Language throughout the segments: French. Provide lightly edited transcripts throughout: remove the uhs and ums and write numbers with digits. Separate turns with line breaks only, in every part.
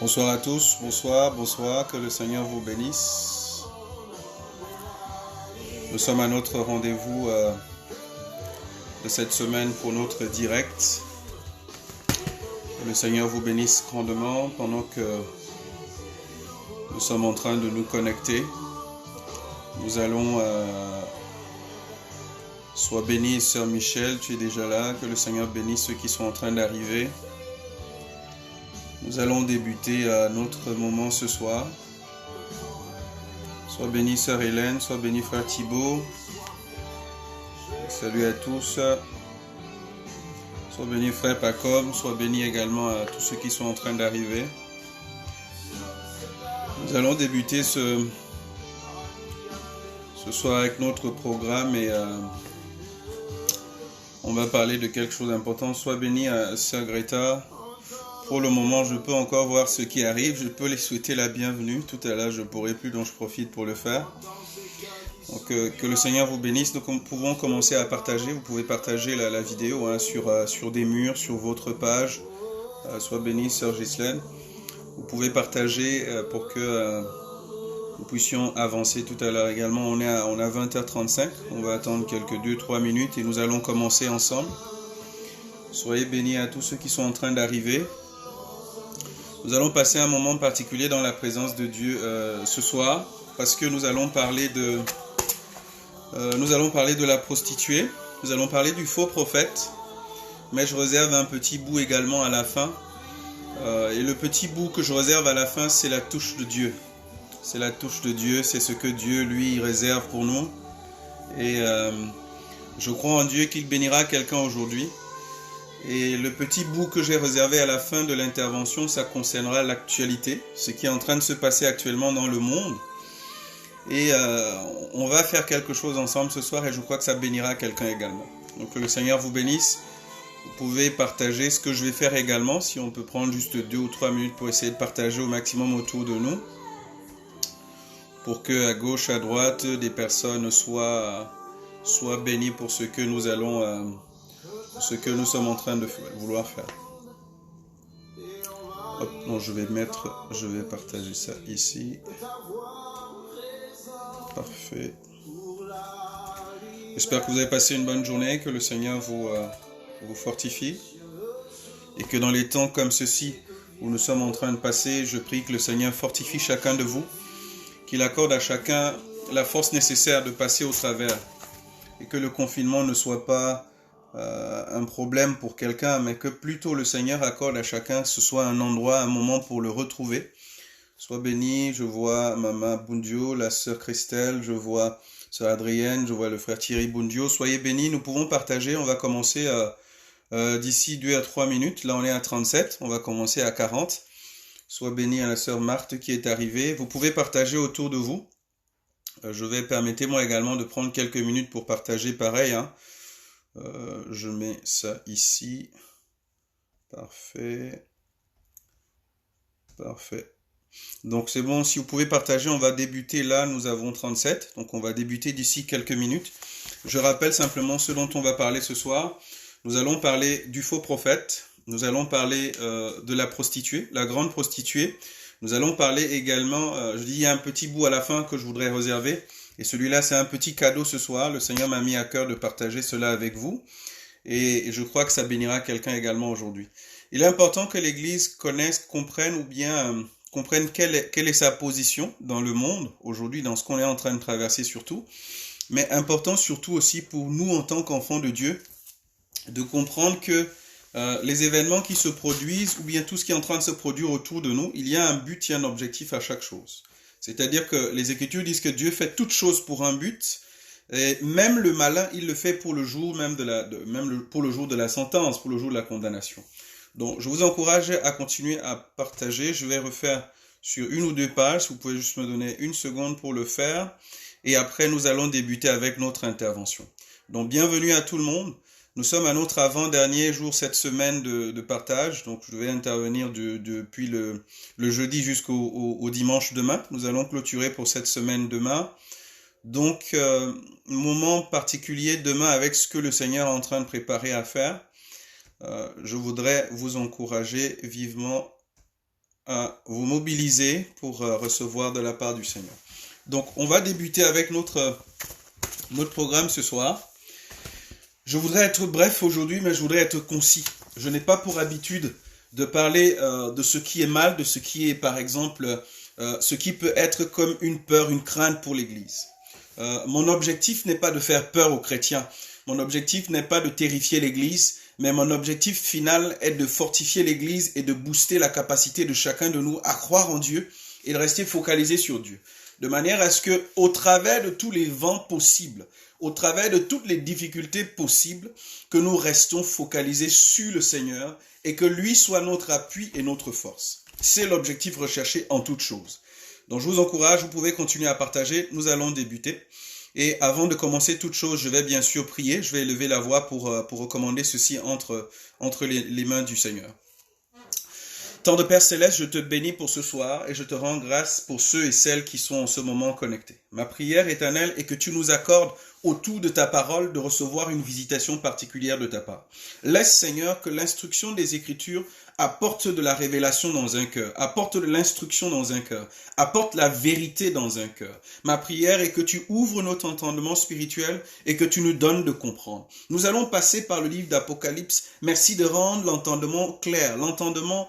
Bonsoir à tous, bonsoir, que le Seigneur vous bénisse. Nous sommes à notre rendez-vous de cette semaine pour notre direct. Que le Seigneur vous bénisse grandement pendant que nous sommes en train de nous connecter. Nous allons, sois béni, Sœur Michel, tu es déjà là, que le Seigneur bénisse ceux qui sont en train d'arriver. Nous allons débuter notre moment ce soir. Sois béni Sœur Hélène, sois béni Frère Thibaut. Salut à tous. Sois béni Frère Pacom, sois béni également à tous ceux qui sont en train d'arriver. Nous allons débuter ce soir avec notre programme et on va parler de quelque chose d'important. Sois béni à Sœur Greta. Pour le moment, je peux encore voir ce qui arrive. Je peux les souhaiter la bienvenue. Tout à l'heure, je ne pourrai plus, donc je profite pour le faire. Donc, que le Seigneur vous bénisse. Donc, nous pouvons commencer à partager. Vous pouvez partager la vidéo sur des murs, sur votre page. Sois béni, Sœur Ghislaine. Vous pouvez partager pour que nous puissions avancer tout à l'heure également. On a 20h35. On va attendre quelques 2-3 minutes et nous allons commencer ensemble. Soyez bénis à tous ceux qui sont en train d'arriver. Nous allons passer un moment particulier dans la présence de Dieu ce soir parce que nous allons parler de la prostituée, nous allons parler du faux prophète, mais je réserve un petit bout également à la fin. Et le petit bout que je réserve à la fin, c'est la touche de Dieu. C'est la touche de Dieu, c'est ce que Dieu lui réserve pour nous. Et je crois en Dieu qu'il bénira quelqu'un aujourd'hui. Et le petit bout que j'ai réservé à la fin de l'intervention, ça concernera l'actualité, ce qui est en train de se passer actuellement dans le monde. Et on va faire quelque chose ensemble ce soir et je crois que ça bénira quelqu'un également. Donc que le Seigneur vous bénisse. Vous pouvez partager ce que je vais faire également, si on peut prendre juste 2 ou 3 minutes pour essayer de partager au maximum autour de nous. Pour que à gauche, à droite, des personnes soient bénies pour ce que nous allons... ce que nous sommes en train de vouloir faire. Hop, non, je vais partager ça ici. Parfait. J'espère que vous avez passé une bonne journée, que le Seigneur vous fortifie. Et que dans les temps comme ceci, où nous sommes en train de passer, je prie que le Seigneur fortifie chacun de vous, qu'il accorde à chacun la force nécessaire de passer au travers. Et que le confinement ne soit pas un problème pour quelqu'un, mais que plutôt le Seigneur accorde à chacun que ce soit un endroit, un moment pour le retrouver. Sois béni, je vois Maman Bundio, la sœur Christelle, je vois sœur Adrienne, je vois le frère Thierry Bundio. Soyez bénis, nous pouvons partager, on va commencer d'ici 2 à 3 minutes. Là on est à 37, on va commencer à 40. Sois béni à la sœur Marthe qui est arrivée. Vous pouvez partager autour de vous. Permettez-moi également de prendre quelques minutes pour partager pareil, je mets ça ici. Parfait. Donc c'est bon, si vous pouvez partager, on va débuter là, nous avons 37. Donc on va débuter d'ici quelques minutes. Je rappelle simplement ce dont on va parler ce soir. Nous allons parler du faux prophète. Nous allons parler de la prostituée, la grande prostituée. Nous allons parler également, je dis il y a un petit bout à la fin que je voudrais réserver. Et celui-là, c'est un petit cadeau ce soir. Le Seigneur m'a mis à cœur de partager cela avec vous. Et je crois que ça bénira quelqu'un également aujourd'hui. Il est important que l'Église comprenne quelle est sa position dans le monde aujourd'hui, dans ce qu'on est en train de traverser surtout. Mais important surtout aussi pour nous en tant qu'enfants de Dieu, de comprendre que les événements qui se produisent, ou bien tout ce qui est en train de se produire autour de nous, il y a un but, il y a un objectif à chaque chose. C'est-à-dire que les Écritures disent que Dieu fait toutes choses pour un but, et même le malin, il le fait pour le jour pour le jour de la sentence, pour le jour de la condamnation. Donc, je vous encourage à continuer à partager. Je vais refaire sur 1 ou 2 pages, si vous pouvez juste me donner 1 seconde pour le faire, et après nous allons débuter avec notre intervention. Donc, bienvenue à tout le monde. Nous sommes à notre avant-dernier jour cette semaine de partage, donc je vais intervenir depuis le jeudi jusqu'au dimanche demain. Nous allons clôturer pour cette semaine demain. Donc, moment particulier demain avec ce que le Seigneur est en train de préparer à faire. Je voudrais vous encourager vivement vous mobiliser pour recevoir de la part du Seigneur. Donc, on va débuter avec notre programme ce soir. Je voudrais être bref aujourd'hui, mais je voudrais être concis. Je n'ai pas pour habitude de parler de ce qui est mal, de ce qui est, par exemple, ce qui peut être comme une peur, une crainte pour l'Église. Mon objectif n'est pas de faire peur aux chrétiens. Mon objectif n'est pas de terrifier l'Église, mais mon objectif final est de fortifier l'Église et de booster la capacité de chacun de nous à croire en Dieu et de rester focalisé sur Dieu. De manière à ce que, au travers de tous les vents possibles, au travers de toutes les difficultés possibles, que nous restons focalisés sur le Seigneur et que lui soit notre appui et notre force. C'est l'objectif recherché en toute chose. Donc je vous encourage, vous pouvez continuer à partager, nous allons débuter. Et avant de commencer toute chose, je vais bien sûr prier, je vais élever la voix pour recommander ceci entre les mains du Seigneur. Tant de Père Céleste, je te bénis pour ce soir et je te rends grâce pour ceux et celles qui sont en ce moment connectés. Ma prière éternelle est que tu nous accordes autour de ta parole de recevoir une visitation particulière de ta part. Laisse Seigneur que l'instruction des Écritures apporte de la révélation dans un cœur, apporte de l'instruction dans un cœur, apporte la vérité dans un cœur. Ma prière est que tu ouvres notre entendement spirituel et que tu nous donnes de comprendre. Nous allons passer par le livre d'Apocalypse. Merci de rendre l'entendement clair, l'entendement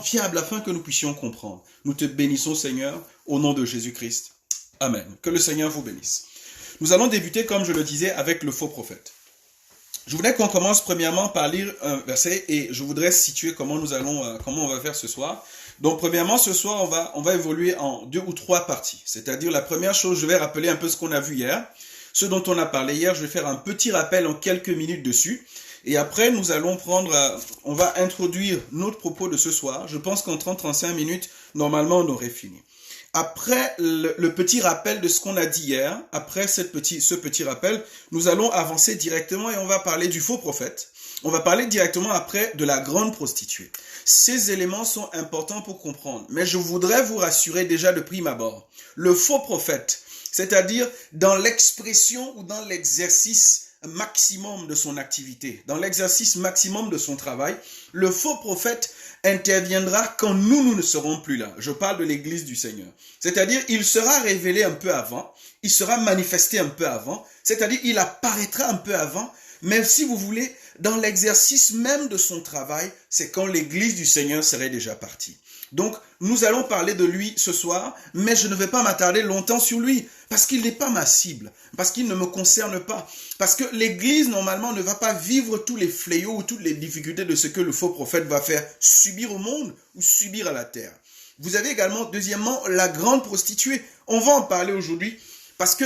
fiable afin que nous puissions comprendre. Nous te bénissons Seigneur au nom de Jésus-Christ. Amen. Que le Seigneur vous bénisse. Nous allons débuter, comme je le disais, avec le faux prophète. Je voudrais qu'on commence premièrement par lire un verset et je voudrais situer comment on va faire ce soir. Donc premièrement, ce soir, on va évoluer en 2 ou 3 parties. C'est-à-dire la première chose, je vais rappeler un peu ce qu'on a vu hier, ce dont on a parlé hier. Je vais faire un petit rappel en quelques minutes dessus. Et après, on va introduire notre propos de ce soir. Je pense qu'en 30-35 minutes, normalement, on aurait fini. Après le petit rappel de ce qu'on a dit hier, après ce petit rappel, nous allons avancer directement et on va parler du faux prophète. On va parler directement après de la grande prostituée. Ces éléments sont importants pour comprendre, mais je voudrais vous rassurer déjà de prime abord. Le faux prophète, c'est-à-dire dans l'expression ou dans l'exercice maximum de son activité, dans l'exercice maximum de son travail, le faux prophète interviendra quand nous ne serons plus là. Je parle de l'Église du Seigneur. C'est-à-dire, il sera révélé un peu avant, il sera manifesté un peu avant, c'est-à-dire, il apparaîtra un peu avant, mais si vous voulez, dans l'exercice même de son travail, c'est quand l'Église du Seigneur serait déjà partie. Donc, nous allons parler de lui ce soir, mais je ne vais pas m'attarder longtemps sur lui, parce qu'il n'est pas ma cible, parce qu'il ne me concerne pas, parce que l'Église, normalement, ne va pas vivre tous les fléaux ou toutes les difficultés de ce que le faux prophète va faire subir au monde ou subir à la terre. Vous avez également, deuxièmement, la grande prostituée. On va en parler aujourd'hui, parce que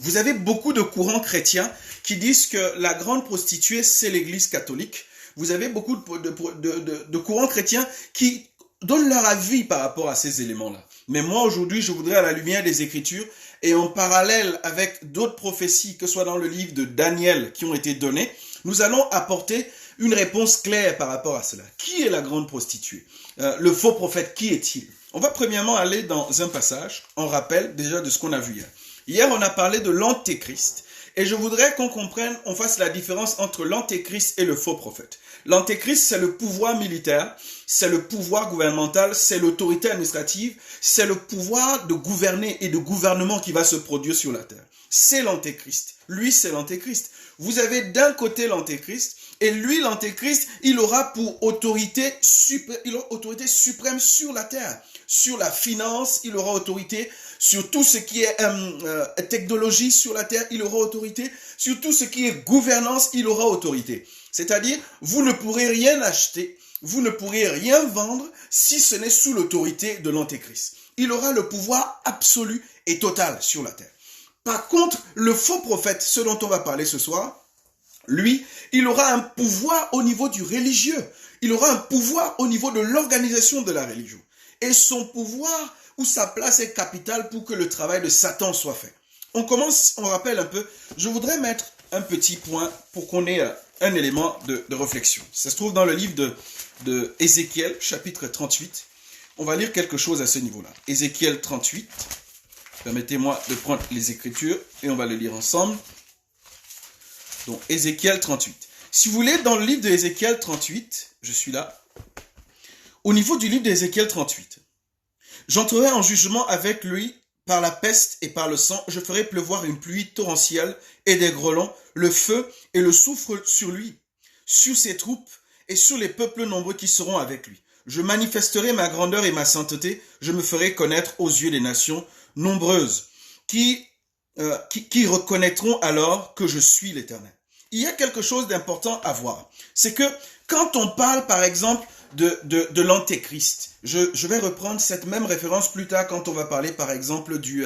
vous avez beaucoup de courants chrétiens qui disent que la grande prostituée, c'est l'Église catholique. Vous avez beaucoup de courants chrétiens qui donnent leur avis par rapport à ces éléments-là. Mais moi, aujourd'hui, je voudrais, à la lumière des Écritures, et en parallèle avec d'autres prophéties, que ce soit dans le livre de Daniel, qui ont été données, nous allons apporter une réponse claire par rapport à cela. Qui est la grande prostituée? Le faux prophète, qui est-il? On va premièrement aller dans un passage, en rappel déjà de ce qu'on a vu hier. Hier, on a parlé de l'antéchrist. Et je voudrais qu'on comprenne, on fasse la différence entre l'antéchrist et le faux prophète. L'antéchrist, c'est le pouvoir militaire, c'est le pouvoir gouvernemental, c'est l'autorité administrative, c'est le pouvoir de gouverner et de gouvernement qui va se produire sur la terre. C'est l'antéchrist. Lui, c'est l'antéchrist. Vous avez d'un côté l'antéchrist, et lui, l'antéchrist, il aura pour autorité suprême sur la terre. Sur la finance, il aura autorité. Sur tout ce qui est technologie sur la terre, il aura autorité. Sur tout ce qui est gouvernance, il aura autorité. C'est-à-dire, vous ne pourrez rien acheter, vous ne pourrez rien vendre si ce n'est sous l'autorité de l'antéchrist. Il aura le pouvoir absolu et total sur la terre. Par contre, le faux prophète, ce dont on va parler ce soir, lui, il aura un pouvoir au niveau du religieux. Il aura un pouvoir au niveau de l'organisation de la religion. Et son pouvoir ou sa place est capitale pour que le travail de Satan soit fait. On rappelle un peu. Je voudrais mettre un petit point pour qu'on ait un élément de réflexion. Ça se trouve dans le livre de Ézéchiel, chapitre 38. On va lire quelque chose à ce niveau-là. Ézéchiel 38. Permettez-moi de prendre les Écritures et on va le lire ensemble. Donc, Ézéchiel 38. Si vous voulez, dans le livre de Ézéchiel 38, je suis là, au niveau du livre d'Ézéchiel 38. J'entrerai en jugement avec lui par la peste et par le sang. Je ferai pleuvoir une pluie torrentielle et des grêlons, le feu et le soufre sur lui, sur ses troupes et sur les peuples nombreux qui seront avec lui. Je manifesterai ma grandeur et ma sainteté. Je me ferai connaître aux yeux des nations nombreuses qui reconnaîtront alors que je suis l'Éternel. Il y a quelque chose d'important à voir. C'est que quand on parle, par exemple, de l'antéchrist, je vais reprendre cette même référence plus tard quand on va parler, par exemple, du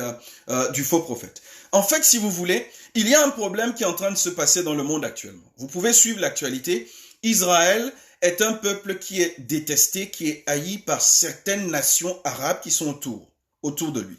faux prophète. En fait, si vous voulez, il y a un problème qui est en train de se passer dans le monde actuellement. Vous pouvez suivre l'actualité. Israël est un peuple qui est détesté, qui est haï par certaines nations arabes qui sont autour de lui.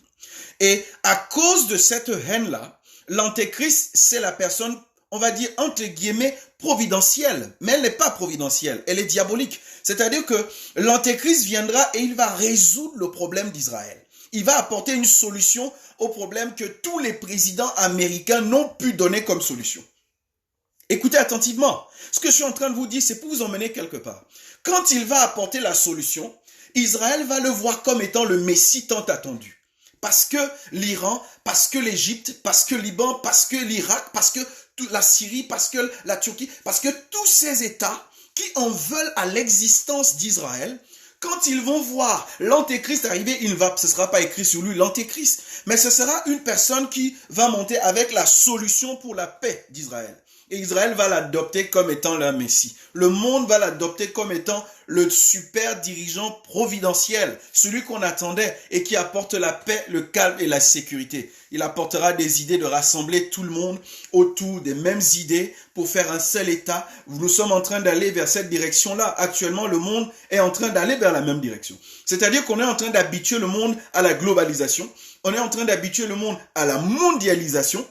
Et à cause de cette haine-là, l'antéchrist, c'est la personne, on va dire, entre guillemets, providentielle. Mais elle n'est pas providentielle, elle est diabolique. C'est-à-dire que l'antéchrist viendra et il va résoudre le problème d'Israël. Il va apporter une solution au problème que tous les présidents américains n'ont pu donner comme solution. Écoutez attentivement. Ce que je suis en train de vous dire, c'est pour vous emmener quelque part. Quand il va apporter la solution, Israël va le voir comme étant le Messie tant attendu. Parce que l'Iran, parce que l'Égypte, parce que le Liban, parce que l'Irak, parce que la Syrie, parce que la Turquie, parce que tous ces États qui en veulent à l'existence d'Israël, quand ils vont voir l'antéchrist arriver, ce ne sera pas écrit sur lui l'antéchrist, mais ce sera une personne qui va monter avec la solution pour la paix d'Israël. Et Israël va l'adopter comme étant le Messie. Le monde va l'adopter comme étant le super dirigeant providentiel, celui qu'on attendait et qui apporte la paix, le calme et la sécurité. Il apportera des idées de rassembler tout le monde autour des mêmes idées pour faire un seul État. Nous sommes en train d'aller vers cette direction-là. Actuellement, le monde est en train d'aller vers la même direction. C'est-à-dire qu'on est en train d'habituer le monde à la globalisation. On est en train d'habituer le monde à la mondialisation.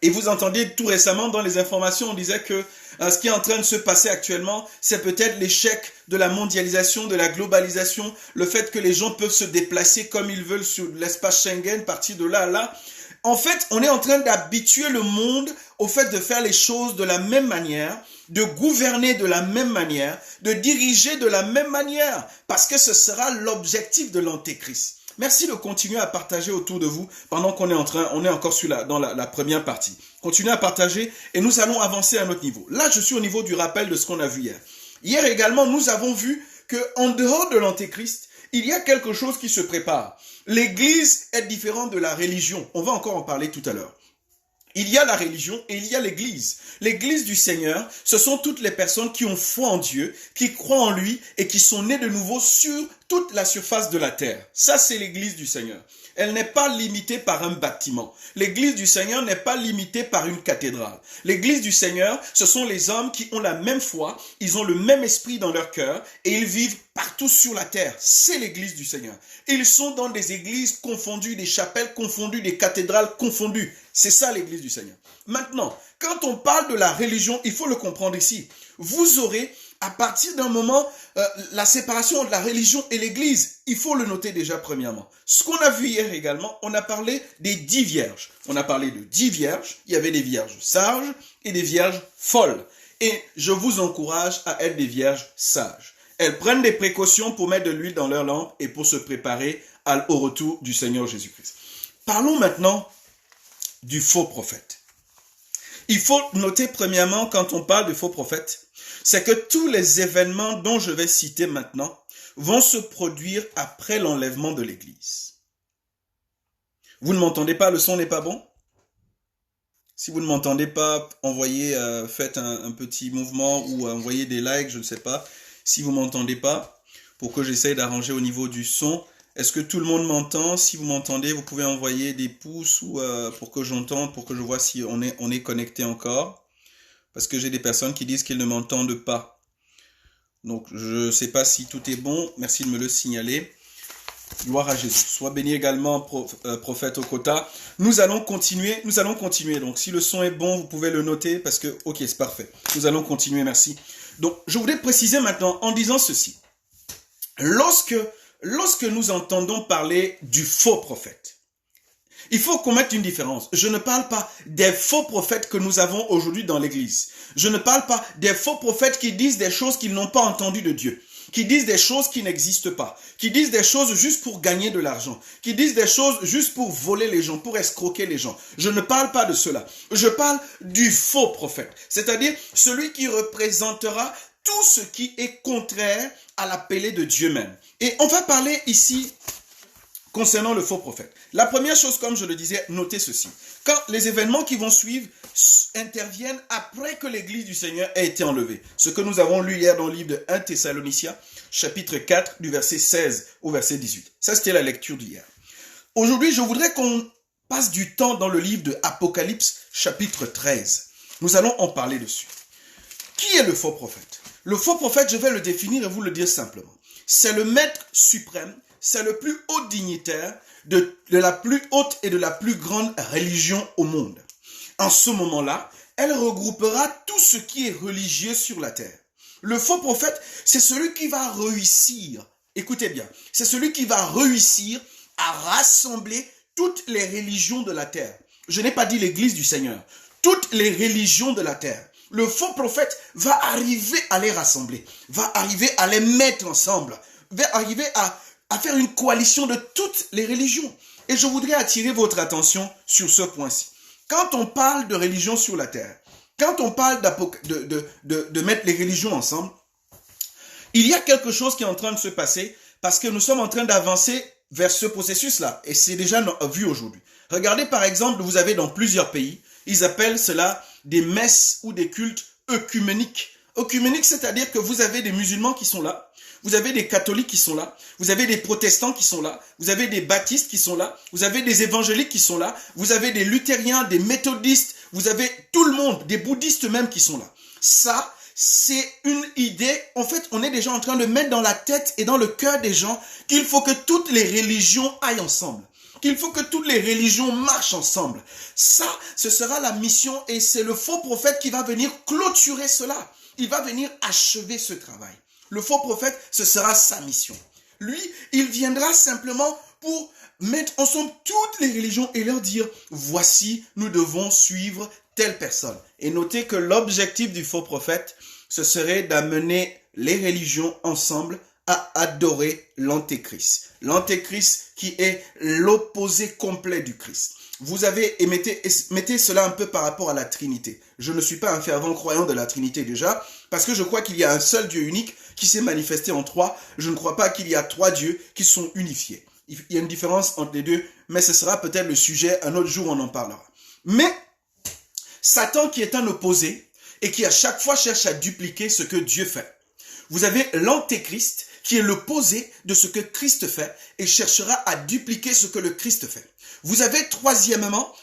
Et vous entendiez tout récemment dans les informations, on disait que ce qui est en train de se passer actuellement, c'est peut-être l'échec de la mondialisation, de la globalisation, le fait que les gens peuvent se déplacer comme ils veulent sur l'espace Schengen, partir de là à là. En fait, on est en train d'habituer le monde au fait de faire les choses de la même manière, de gouverner de la même manière, de diriger de la même manière, parce que ce sera l'objectif de l'antéchrist. Merci de continuer à partager autour de vous pendant qu'on est encore dans la première partie. Continuez à partager et nous allons avancer à notre niveau. Là, je suis au niveau du rappel de ce qu'on a vu hier. Hier également, nous avons vu qu'en dehors de l'antéchrist, il y a quelque chose qui se prépare. L'Église est différente de la religion. On va encore en parler tout à l'heure. Il y a la religion et il y a l'Église. L'Église du Seigneur, ce sont toutes les personnes qui ont foi en Dieu, qui croient en lui et qui sont nées de nouveau sur toute la surface de la terre. Ça, c'est l'Église du Seigneur. Elle n'est pas limitée par un bâtiment. L'Église du Seigneur n'est pas limitée par une cathédrale. L'Église du Seigneur, ce sont les hommes qui ont la même foi, ils ont le même esprit dans leur cœur et ils vivent partout sur la terre. C'est l'Église du Seigneur. Ils sont dans des églises confondues, des chapelles confondues, des cathédrales confondues. C'est ça l'Église du Seigneur. Maintenant, quand on parle de la religion, il faut le comprendre ici. Vous aurez, à partir d'un moment, la séparation entre la religion et l'Église. Il faut le noter déjà premièrement. Ce qu'on a vu hier également, on a parlé des 10 vierges. On a parlé de 10 vierges. Il y avait des vierges sages et des vierges folles. Et je vous encourage à être des vierges sages. Elles prennent des précautions pour mettre de l'huile dans leur lampe et pour se préparer au retour du Seigneur Jésus-Christ. Parlons maintenant du faux prophète. Il faut noter premièrement, quand on parle de faux prophète, c'est que tous les événements dont je vais citer maintenant vont se produire après l'enlèvement de l'Église. Vous ne m'entendez pas? Le son n'est pas bon? Si vous ne m'entendez pas, envoyez, faites un petit mouvement ou envoyez des likes, je ne sais pas. Si vous ne m'entendez pas, pour que j'essaye d'arranger au niveau du son. Est-ce que tout le monde m'entend? Si vous m'entendez, vous pouvez envoyer des pouces ou pour que j'entende, pour que je vois si on est connecté encore. Parce que j'ai des personnes qui disent qu'ils ne m'entendent pas. Donc, je ne sais pas si tout est bon. Merci de me le signaler. Gloire à Jésus. Sois béni également, prophète Okota. Nous allons continuer. Donc, si le son est bon, vous pouvez le noter parce que, ok, c'est parfait. Nous allons continuer, merci. Donc, je voudrais préciser maintenant en disant ceci. Lorsque nous entendons parler du faux prophète, il faut qu'on mette une différence. Je ne parle pas des faux prophètes que nous avons aujourd'hui dans l'Église. Je ne parle pas des faux prophètes qui disent des choses qu'ils n'ont pas entendues de Dieu. qui disent des choses qui n'existent pas, qui disent des choses juste pour gagner de l'argent, qui disent des choses juste pour voler les gens, pour escroquer les gens. Je ne parle pas de cela. Je parle du faux prophète, c'est-à-dire celui qui représentera tout ce qui est contraire à l'appelé de Dieu même. Et on va parler ici concernant le faux prophète. La première chose, comme je le disais, notez ceci. Quand les événements qui vont suivre interviennent après que l'église du Seigneur a été enlevée. Ce que nous avons lu hier dans le livre de 1 Thessaloniciens, chapitre 4, du verset 16 au verset 18. Ça, c'était la lecture d'hier. Aujourd'hui, je voudrais qu'on passe du temps dans le livre de Apocalypse, chapitre 13. Nous allons en parler dessus. Qui est le faux prophète? Le faux prophète, je vais le définir et vous le dire simplement. C'est le maître suprême, c'est le plus haut dignitaire de la plus haute et de la plus grande religion au monde. En ce moment-là, elle regroupera tout ce qui est religieux sur la terre. Le faux prophète, c'est celui qui va réussir, écoutez bien, c'est celui qui va réussir à rassembler toutes les religions de la terre. Je n'ai pas dit l'église du Seigneur, toutes les religions de la terre. Le faux prophète va arriver à les rassembler, va arriver à les mettre ensemble, va arriver à faire une coalition de toutes les religions. Et je voudrais attirer votre attention sur ce point-ci. Quand on parle de religion sur la terre, quand on parle de mettre les religions ensemble, il y a quelque chose qui est en train de se passer parce que nous sommes en train d'avancer vers ce processus-là. Et c'est déjà vu aujourd'hui. Regardez par exemple, vous avez dans plusieurs pays, ils appellent cela des messes ou des cultes œcuméniques. Œcuménique, c'est-à-dire que vous avez des musulmans qui sont là, vous avez des catholiques qui sont là, vous avez des protestants qui sont là, vous avez des baptistes qui sont là, vous avez des évangéliques qui sont là, vous avez des luthériens, des méthodistes, vous avez tout le monde, des bouddhistes même qui sont là. Ça, c'est une idée, en fait, on est déjà en train de mettre dans la tête et dans le cœur des gens qu'il faut que toutes les religions aillent ensemble. Qu'il faut que toutes les religions marchent ensemble. Ça, ce sera la mission et c'est le faux prophète qui va venir clôturer cela. Il va venir achever ce travail. Le faux prophète, ce sera sa mission. Lui, il viendra simplement pour mettre ensemble toutes les religions et leur dire, voici, nous devons suivre telle personne. Et notez que l'objectif du faux prophète, ce serait d'amener les religions ensemble à adorer l'antéchrist. L'antéchrist qui est l'opposé complet du Christ. Vous avez, et mettez cela un peu par rapport à la Trinité. Je ne suis pas un fervent croyant de la Trinité déjà, parce que je crois qu'il y a un seul Dieu unique qui s'est manifesté en trois. Je ne crois pas qu'il y a trois dieux qui sont unifiés. Il y a une différence entre les deux, mais ce sera peut-être le sujet, un autre jour on en parlera. Mais Satan qui est un opposé et qui à chaque fois cherche à dupliquer ce que Dieu fait. Vous avez l'antéchrist qui est l'opposé de ce que Christ fait et cherchera à dupliquer ce que le Christ fait. Vous avez troisièmement,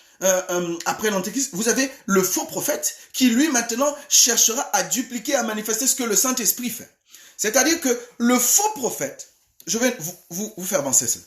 après l'antéchrist, vous avez le faux prophète qui lui maintenant cherchera à dupliquer, à manifester ce que le Saint-Esprit fait. C'est-à-dire que le faux prophète, je vais vous faire avancer ça,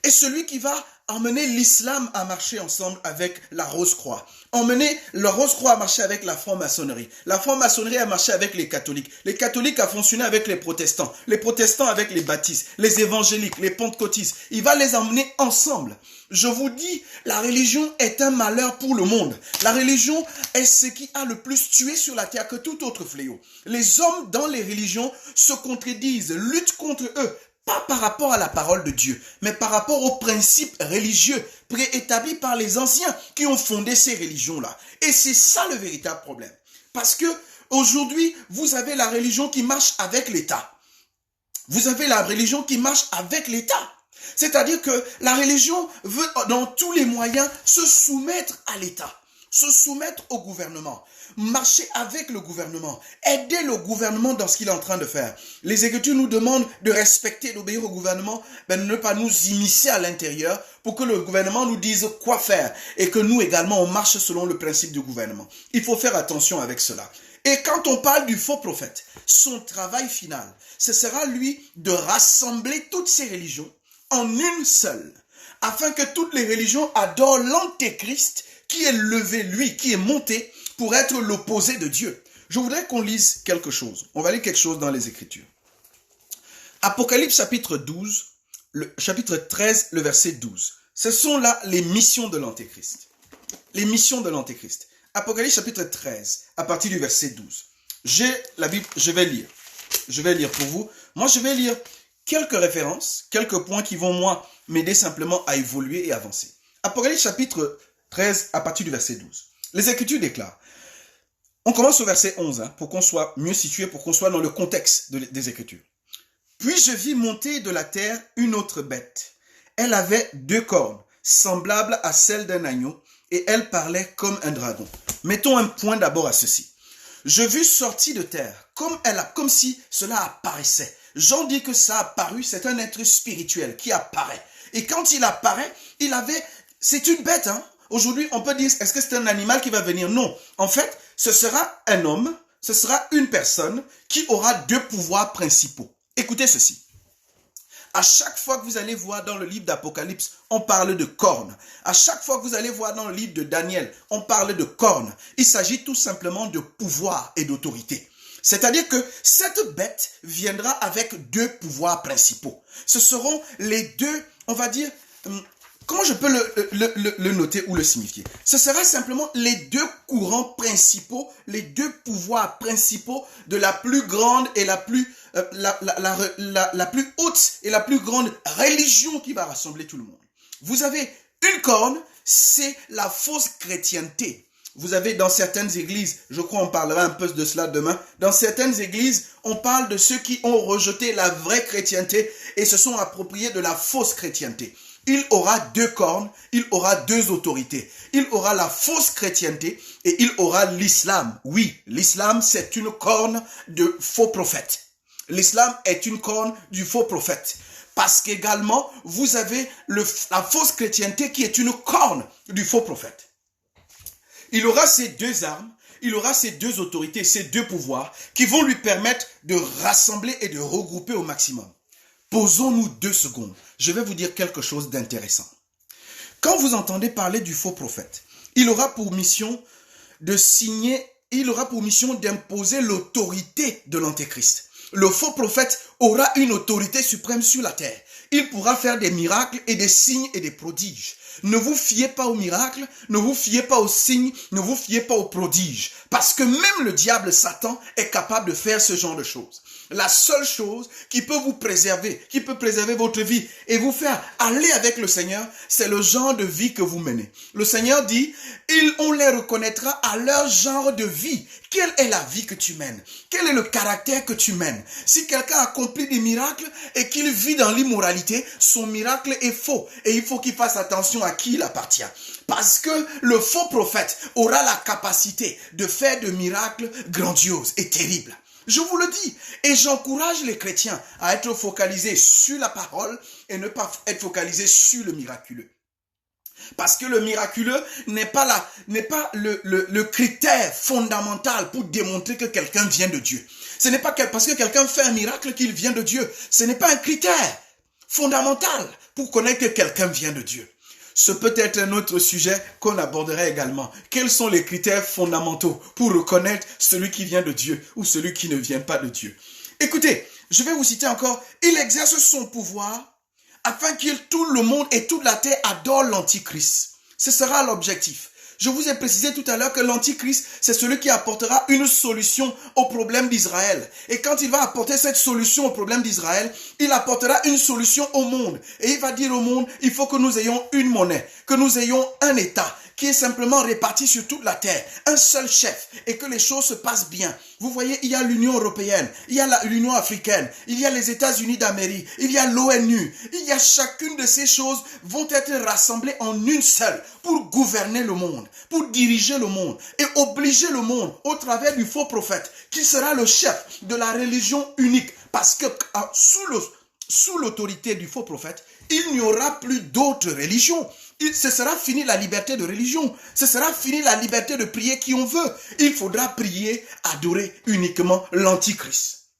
est celui qui va emmener l'islam à marcher ensemble avec la Rose-Croix. Emmener la Rose-Croix à marcher avec la franc-maçonnerie. La franc-maçonnerie a marché avec les catholiques. Les catholiques a fonctionné avec les protestants. Les protestants avec les baptistes. Les évangéliques, les pentecôtistes. Il va les emmener ensemble. Je vous dis, la religion est un malheur pour le monde. La religion est ce qui a le plus tué sur la terre que tout autre fléau. Les hommes dans les religions se contredisent, luttent contre eux. Pas par rapport à la parole de Dieu, mais par rapport aux principes religieux préétablis par les anciens qui ont fondé ces religions-là. Et c'est ça le véritable problème. Parce que aujourd'hui, vous avez la religion qui marche avec l'État. Vous avez la religion qui marche avec l'État. C'est-à-dire que la religion veut, dans tous les moyens, se soumettre à l'État, se soumettre au gouvernement, marcher avec le gouvernement, aider le gouvernement dans ce qu'il est en train de faire. Les Écritures nous demandent de respecter, d'obéir au gouvernement, mais de ne pas nous immiscer à l'intérieur pour que le gouvernement nous dise quoi faire et que nous également on marche selon le principe du gouvernement. Il faut faire attention avec cela. Et quand on parle du faux prophète, son travail final, ce sera lui de rassembler toutes ces religions en une seule, afin que toutes les religions adorent l'antéchrist qui est levé, lui, qui est monté pour être l'opposé de Dieu. Je voudrais qu'on lise quelque chose. On va lire quelque chose dans les Écritures. Apocalypse chapitre 12, chapitre 13, le verset 12. Ce sont là les missions de l'antéchrist. Les missions de l'antéchrist. Apocalypse chapitre 13, à partir du verset 12. J'ai la Bible, je vais lire. je vais lire pour vous. Moi, je vais lire quelques références, quelques points qui vont, moi, m'aider simplement à évoluer et avancer. Apocalypse chapitre 13, à partir du verset 12. Les Écritures déclarent. On commence au verset 11, pour qu'on soit mieux situé, pour qu'on soit dans le contexte des Écritures. Puis je vis monter de la terre une autre bête. Elle avait 2 cornes, semblables à celles d'un agneau, et elle parlait comme un dragon. Mettons un point d'abord à ceci. Je vis sortir de terre, comme si cela apparaissait. Jean dit que ça a apparu, c'est un être spirituel qui apparaît. Et quand il apparaît, c'est une bête. Aujourd'hui, on peut dire, est-ce que c'est un animal qui va venir? Non. En fait, ce sera un homme, ce sera une personne qui aura 2 pouvoirs principaux. Écoutez ceci. À chaque fois que vous allez voir dans le livre d'Apocalypse, on parle de cornes. À chaque fois que vous allez voir dans le livre de Daniel, on parle de cornes. Il s'agit tout simplement de pouvoir et d'autorité. C'est-à-dire que cette bête viendra avec 2 pouvoirs principaux. Ce seront les 2, on va dire, comment je peux le noter ou le signifier? Ce sera simplement les 2 courants principaux, les 2 pouvoirs principaux de la plus grande et la plus haute et la plus grande religion qui va rassembler tout le monde. Vous avez une corne, c'est la fausse chrétienté. Vous avez dans certaines églises, je crois on parlera un peu de cela demain, dans certaines églises, on parle de ceux qui ont rejeté la vraie chrétienté et se sont appropriés de la fausse chrétienté. Il aura 2 cornes, il aura 2 autorités. Il aura la fausse chrétienté et il aura l'islam. Oui, l'islam c'est une corne de faux prophètes. L'islam est une corne du faux prophète. Parce qu'également, vous avez la fausse chrétienté qui est une corne du faux prophète. Il aura ces 2 armes, il aura ces 2 autorités, ces 2 pouvoirs qui vont lui permettre de rassembler et de regrouper au maximum. Posons-nous 2 secondes. Je vais vous dire quelque chose d'intéressant. Quand vous entendez parler du faux prophète, il aura pour mission d'imposer l'autorité de l'antéchrist. Le faux prophète aura une autorité suprême sur la terre. Il pourra faire des miracles et des signes et des prodiges. Ne vous fiez pas aux miracles, ne vous fiez pas aux signes, ne vous fiez pas aux prodiges. Parce que même le diable Satan est capable de faire ce genre de choses. La seule chose qui peut vous préserver, qui peut préserver votre vie et vous faire aller avec le Seigneur, c'est le genre de vie que vous menez. Le Seigneur dit, on les reconnaîtra à leur genre de vie. Quelle est la vie que tu mènes? Quel est le caractère que tu mènes? Si quelqu'un accomplit des miracles et qu'il vit dans l'immoralité, son miracle est faux. Et il faut qu'il fasse attention à qui il appartient. Parce que le faux prophète aura la capacité de faire de miracles grandioses et terribles. Je vous le dis. Et j'encourage les chrétiens à être focalisés sur la parole et ne pas être focalisés sur le miraculeux. Parce que le miraculeux n'est pas le critère fondamental pour démontrer que quelqu'un vient de Dieu. Ce n'est pas parce que quelqu'un fait un miracle qu'il vient de Dieu. Ce n'est pas un critère fondamental pour connaître que quelqu'un vient de Dieu. Ce peut être un autre sujet qu'on aborderait également. Quels sont les critères fondamentaux pour reconnaître celui qui vient de Dieu ou celui qui ne vient pas de Dieu? Écoutez, je vais vous citer encore. Il exerce son pouvoir afin que tout le monde et toute la terre adore l'Antichrist. Ce sera l'objectif. Je vous ai précisé tout à l'heure que l'Antichrist, c'est celui qui apportera une solution au problème d'Israël. Et quand il va apporter cette solution au problème d'Israël, il apportera une solution au monde. Et il va dire au monde, il faut que nous ayons une monnaie, que nous ayons un État qui est simplement réparti sur toute la terre, un seul chef, et que les choses se passent bien. Vous voyez, il y a l'Union européenne, il y a l'Union africaine, il y a les États-Unis d'Amérique, il y a l'ONU, il y a chacune de ces choses vont être rassemblées en une seule pour gouverner le monde, pour diriger le monde et obliger le monde au travers du faux prophète qui sera le chef de la religion unique. Parce que sous l'autorité du faux prophète, il n'y aura plus d'autres religions. Ce sera fini la liberté de religion. Ce sera fini la liberté de prier qui on veut. Il faudra prier, adorer uniquement l'Antichrist.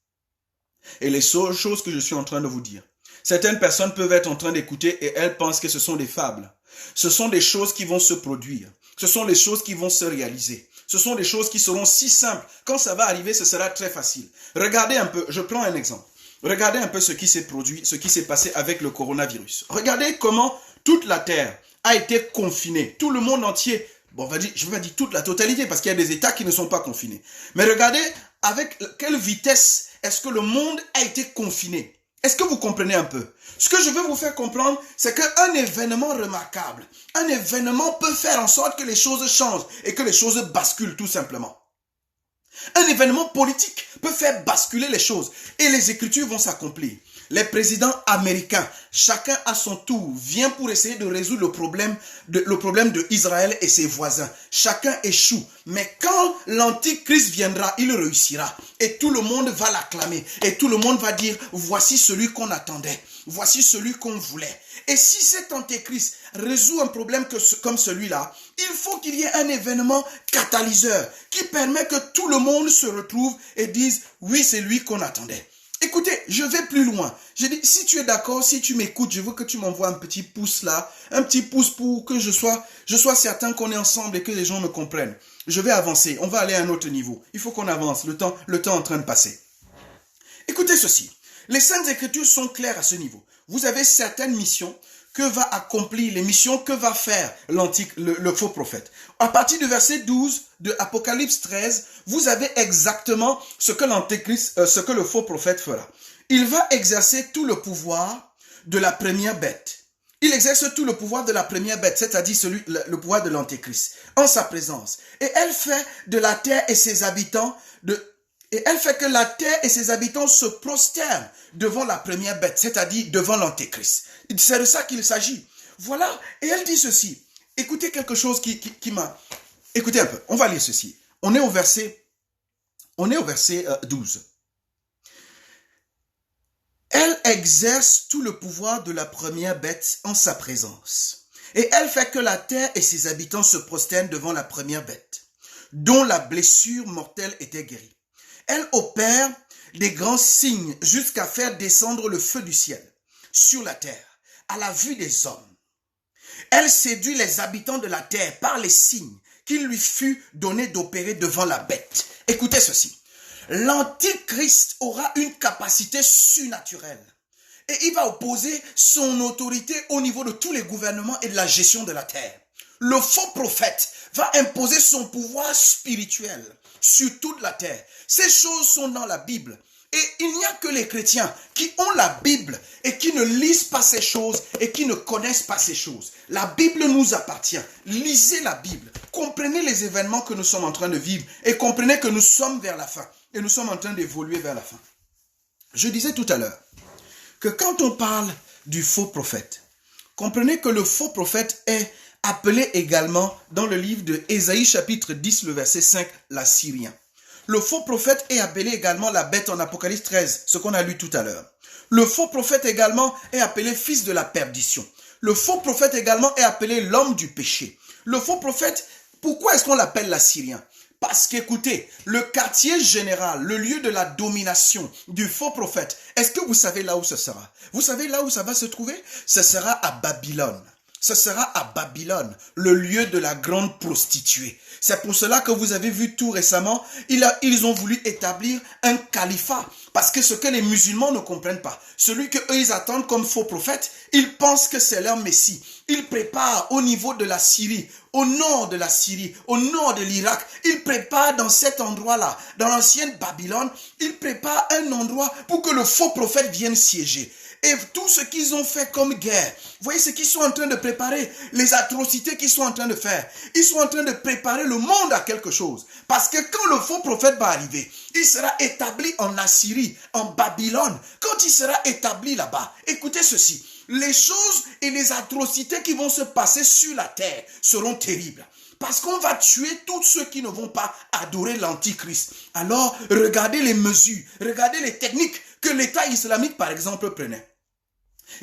Et les choses que je suis en train de vous dire. Certaines personnes peuvent être en train d'écouter et elles pensent que ce sont des fables. Ce sont des choses qui vont se produire. Ce sont des choses qui vont se réaliser. Ce sont des choses qui seront si simples. Quand ça va arriver, ce sera très facile. Regardez un peu, je prends un exemple. Regardez un peu ce qui s'est produit, ce qui s'est passé avec le coronavirus. Regardez comment toute la Terre a été confinée. Tout le monde entier, bon, je vais pas dire toute la totalité parce qu'il y a des États qui ne sont pas confinés. Mais regardez avec quelle vitesse est-ce que le monde a été confiné? Est-ce que vous comprenez un peu? Ce que je veux vous faire comprendre, c'est qu'un événement remarquable, un événement peut faire en sorte que les choses changent et que les choses basculent tout simplement. Un événement politique peut faire basculer les choses et les écritures vont s'accomplir. Les présidents américains, chacun à son tour, vient pour essayer de résoudre le problème de Israël et ses voisins. Chacun échoue. Mais quand l'antichrist viendra, il réussira. Et tout le monde va l'acclamer. Et tout le monde va dire, voici celui qu'on attendait. Voici celui qu'on voulait. Et si cet antéchrist résout un problème comme celui-là, il faut qu'il y ait un événement catalyseur qui permet que tout le monde se retrouve et dise, oui, c'est lui qu'on attendait. Écoutez, je vais plus loin. Je dis, si tu es d'accord, si tu m'écoutes, je veux que tu m'envoies un petit pouce là, un petit pouce pour que je sois certain qu'on est ensemble et que les gens me comprennent. Je vais avancer, on va aller à un autre niveau. Il faut qu'on avance, le temps est en train de passer. Écoutez ceci, les Saintes Écritures sont claires à ce niveau. Vous avez certaines missions que va accomplir, les missions que va faire le faux prophète. À partir du verset 12 de Apocalypse 13, vous avez exactement ce que l'antéchrist, ce que le faux prophète fera. Il va exercer tout le pouvoir de la première bête. Il exerce tout le pouvoir de la première bête, c'est-à-dire le pouvoir de l'antéchrist, en sa présence. Et elle fait de la terre et ses habitants Et elle fait que la terre et ses habitants se prosternent devant la première bête, c'est-à-dire devant l'antéchrist. C'est de ça qu'il s'agit. Voilà. Et elle dit ceci. Écoutez quelque chose qui m'a... Écoutez un peu. On va lire ceci. On est au verset 12. Elle exerce tout le pouvoir de la première bête en sa présence. Et elle fait que la terre et ses habitants se prosternent devant la première bête, dont la blessure mortelle était guérie. Elle opère des grands signes jusqu'à faire descendre le feu du ciel sur la terre, à la vue des hommes. Elle séduit les habitants de la terre par les signes qu'il lui fut donné d'opérer devant la bête. Écoutez ceci. L'antichrist aura une capacité surnaturelle et il va opposer son autorité au niveau de tous les gouvernements et de la gestion de la terre. Le faux prophète va imposer son pouvoir spirituel sur toute la terre. Ces choses sont dans la Bible. Et il n'y a que les chrétiens qui ont la Bible et qui ne lisent pas ces choses et qui ne connaissent pas ces choses. La Bible nous appartient. Lisez la Bible. Comprenez les événements que nous sommes en train de vivre et comprenez que nous sommes vers la fin. Et nous sommes en train d'évoluer vers la fin. Je disais tout à l'heure que quand on parle du faux prophète, comprenez que le faux prophète est appelé également dans le livre de Ésaïe chapitre 10, le verset 5, l'Assyrien. Le faux prophète est appelé également la bête en Apocalypse 13, ce qu'on a lu tout à l'heure. Le faux prophète également est appelé fils de la perdition. Le faux prophète également est appelé l'homme du péché. Le faux prophète, pourquoi est-ce qu'on l'appelle l'Assyrien? Parce qu'écoutez, le quartier général, le lieu de la domination du faux prophète, est-ce que vous savez là où ce sera? Vous savez là où ça va se trouver? Ce sera à Babylone. Ce sera à Babylone, le lieu de la grande prostituée. C'est pour cela que vous avez vu tout récemment, ils ont voulu établir un califat. Parce que ce que les musulmans ne comprennent pas, celui qu'eux ils attendent comme faux prophète, ils pensent que c'est leur messie. Ils préparent au niveau de la Syrie, au nord de la Syrie, au nord de l'Irak. Ils préparent dans cet endroit-là, dans l'ancienne Babylone, ils préparent un endroit pour que le faux prophète vienne siéger. Et tout ce qu'ils ont fait comme guerre, vous voyez ce qu'ils sont en train de préparer, les atrocités qu'ils sont en train de faire. Ils sont en train de préparer le monde à quelque chose. Parce que quand le faux prophète va arriver, il sera établi en Assyrie, en Babylone. Quand il sera établi là-bas, écoutez ceci, les choses et les atrocités qui vont se passer sur la terre seront terribles. Parce qu'on va tuer tous ceux qui ne vont pas adorer l'antichrist. Alors, regardez les mesures, regardez les techniques que l'État islamique, par exemple, prenait.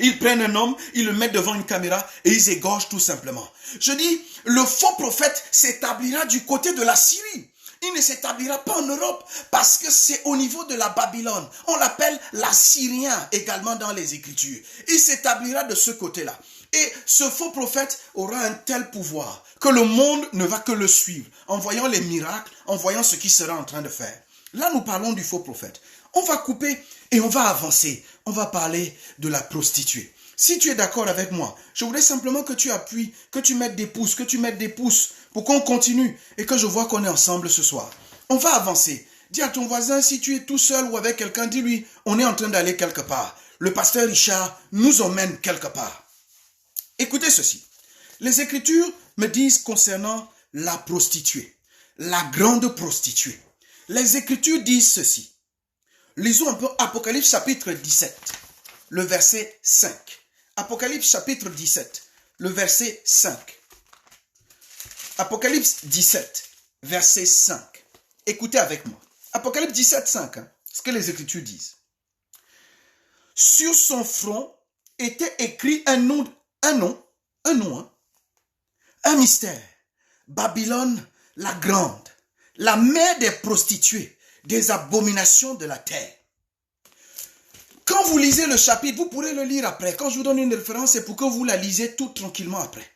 Ils prennent un homme, ils le mettent devant une caméra et ils égorgent tout simplement. Je dis, le faux prophète s'établira du côté de la Syrie. Il ne s'établira pas en Europe parce que c'est au niveau de la Babylone. On l'appelle l'Assyrien également dans les Écritures. Il s'établira de ce côté-là. Et ce faux prophète aura un tel pouvoir que le monde ne va que le suivre en voyant les miracles, en voyant ce qu'il sera en train de faire. Là, nous parlons du faux prophète. On va couper et on va avancer. On va parler de la prostituée. Si tu es d'accord avec moi, je voudrais simplement que tu appuies, que tu mettes des pouces, pour qu'on continue et que je vois qu'on est ensemble ce soir. On va avancer.
Dis à ton voisin, si tu es tout seul ou avec quelqu'un, dis-lui, on est en train d'aller quelque part. Le pasteur Richard nous emmène quelque part. Écoutez ceci. Les Écritures me disent concernant la prostituée, la grande prostituée. Les Écritures disent ceci. Lisons un peu Apocalypse chapitre 17, le verset 5. Apocalypse chapitre 17, le verset 5. Apocalypse 17, verset 5. Écoutez avec moi. Apocalypse 17, 5, ce que les Écritures disent. Sur son front était écrit un mystère. Babylone la grande, la mère des prostituées, des abominations de la terre. Quand vous lisez le chapitre, vous pourrez le lire après. Quand je vous donne une référence, c'est pour que vous la lisez tout tranquillement après.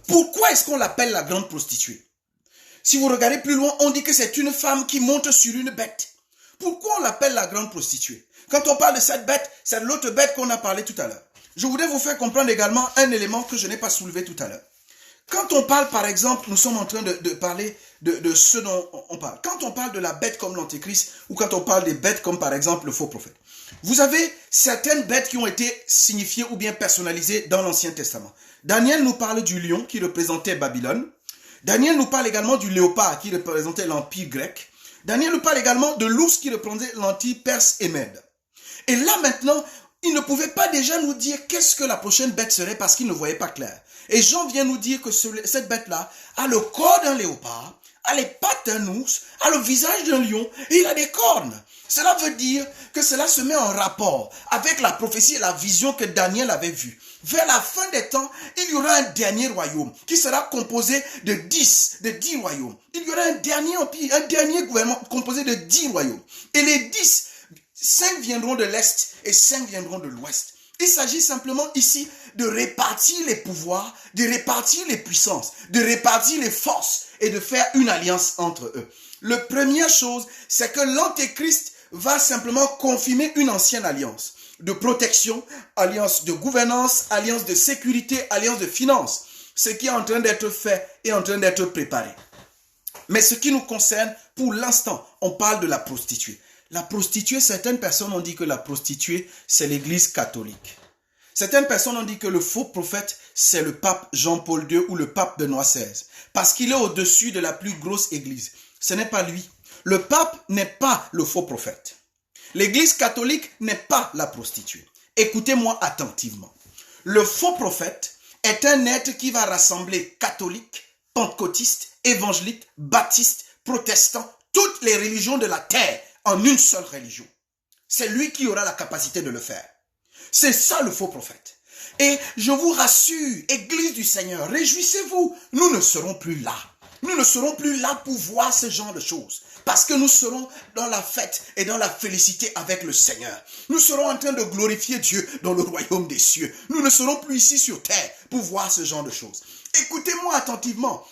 Pourquoi est-ce qu'on l'appelle la grande prostituée? Si vous regardez plus loin, on dit que c'est une femme qui monte sur une bête. Pourquoi on l'appelle la grande prostituée? Quand on parle de cette bête, c'est l'autre bête qu'on a parlé tout à l'heure. Je voudrais vous faire comprendre également un élément que je n'ai pas soulevé tout à l'heure. Quand on parle, par exemple, nous sommes en train de parler de ce dont on parle. Quand on parle de la bête comme l'antéchrist, ou quand on parle des bêtes comme, par exemple, le faux prophète, vous avez certaines bêtes qui ont été signifiées ou bien personnalisées dans l'Ancien Testament. Daniel nous parle du lion qui représentait Babylone. Daniel nous parle également du léopard qui représentait l'Empire grec. Daniel nous parle également de l'ours qui représentait l'Empire perse et mède. Et là maintenant, il ne pouvait pas déjà nous dire qu'est-ce que la prochaine bête serait parce qu'il ne voyait pas clair. Et Jean vient nous dire que cette bête-là a le corps d'un léopard, a les pattes d'un ours, a le visage d'un lion et il a des cornes. Cela veut dire que cela se met en rapport avec la prophétie et la vision que Daniel avait vue. Vers la fin des temps, il y aura un dernier royaume qui sera composé de 10 royaumes. Il y aura un dernier empire, un dernier gouvernement composé de 10 royaumes. Et les 10, 5 viendront de l'Est et 5 viendront de l'Ouest. Il s'agit simplement ici de répartir les pouvoirs, de répartir les puissances, de répartir les forces et de faire une alliance entre eux. La première chose, c'est que l'antéchrist va simplement confirmer une ancienne alliance de protection, alliance de gouvernance, alliance de sécurité, alliance de finance. Ce qui est en train d'être fait est en train d'être préparé. Mais ce qui nous concerne, pour l'instant, on parle de la prostituée. La prostituée, certaines personnes ont dit que la prostituée, c'est l'église catholique. Certaines personnes ont dit que le faux prophète, c'est le pape Jean-Paul II ou le pape Benoît XVI. Parce qu'il est au-dessus de la plus grosse église. Ce n'est pas lui. Le pape n'est pas le faux prophète. L'église catholique n'est pas la prostituée. Écoutez-moi attentivement. Le faux prophète est un être qui va rassembler catholiques, pentecôtistes, évangéliques, baptistes, protestants, toutes les religions de la terre en une seule religion. C'est lui qui aura la capacité de le faire. C'est ça le faux prophète. Et je vous rassure, Église du Seigneur, réjouissez-vous, nous ne serons plus là. Nous ne serons plus là pour voir ce genre de choses. Parce que nous serons dans la fête et dans la félicité avec le Seigneur. Nous serons en train de glorifier Dieu dans le royaume des cieux. Nous ne serons plus ici sur terre pour voir ce genre de choses. Écoutez-moi attentivement.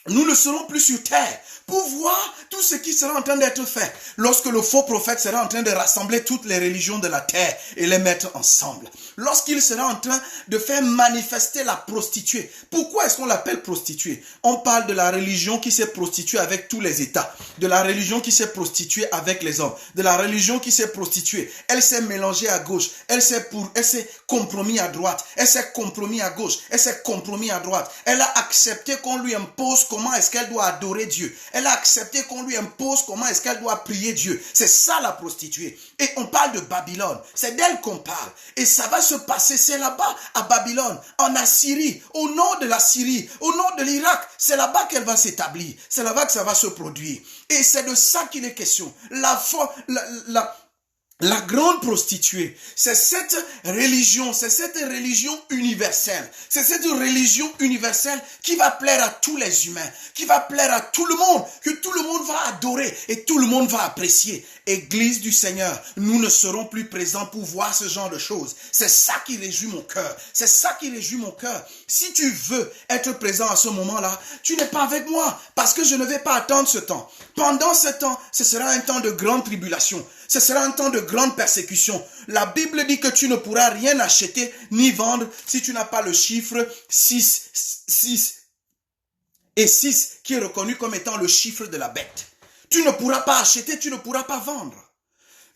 Nous ne serons plus sur terre pour voir tout ce qui sera en train d'être fait lorsque le faux prophète sera en train de rassembler toutes les religions de la terre et les mettre ensemble. Lorsqu'il sera en train de faire manifester la prostituée. Pourquoi est-ce qu'on l'appelle prostituée? On parle de la religion qui s'est prostituée avec tous les États, de la religion qui s'est prostituée avec les hommes, de la religion qui s'est prostituée. Elle s'est mélangée à gauche, elle s'est compromis à droite, elle s'est compromis à gauche, elle s'est compromis à droite. Elle a accepté qu'on lui impose comment est-ce qu'elle doit adorer Dieu. Elle a accepté qu'on lui impose comment est-ce qu'elle doit prier Dieu. C'est ça la prostituée. Et on parle de Babylone. C'est d'elle qu'on parle. Et ça va se passer, c'est là-bas, à Babylone, en Assyrie, au nord de la Syrie, au nord de l'Irak. C'est là-bas qu'elle va s'établir. C'est là-bas que ça va se produire. Et c'est de ça qu'il est question. La grande prostituée, c'est cette religion universelle. C'est cette religion universelle qui va plaire à tous les humains, qui va plaire à tout le monde, que tout le monde va adorer et tout le monde va apprécier. Église du Seigneur, nous ne serons plus présents pour voir ce genre de choses. C'est ça qui réjouit mon cœur. C'est ça qui réjouit mon cœur. Si tu veux être présent à ce moment-là, tu n'es pas avec moi parce que je ne vais pas attendre ce temps. Pendant ce temps, ce sera un temps de grande tribulation. Ce sera un temps de grande persécution. La Bible dit que tu ne pourras rien acheter ni vendre si tu n'as pas le chiffre 6 et 6 qui est reconnu comme étant le chiffre de la bête. Tu ne pourras pas acheter, tu ne pourras pas vendre.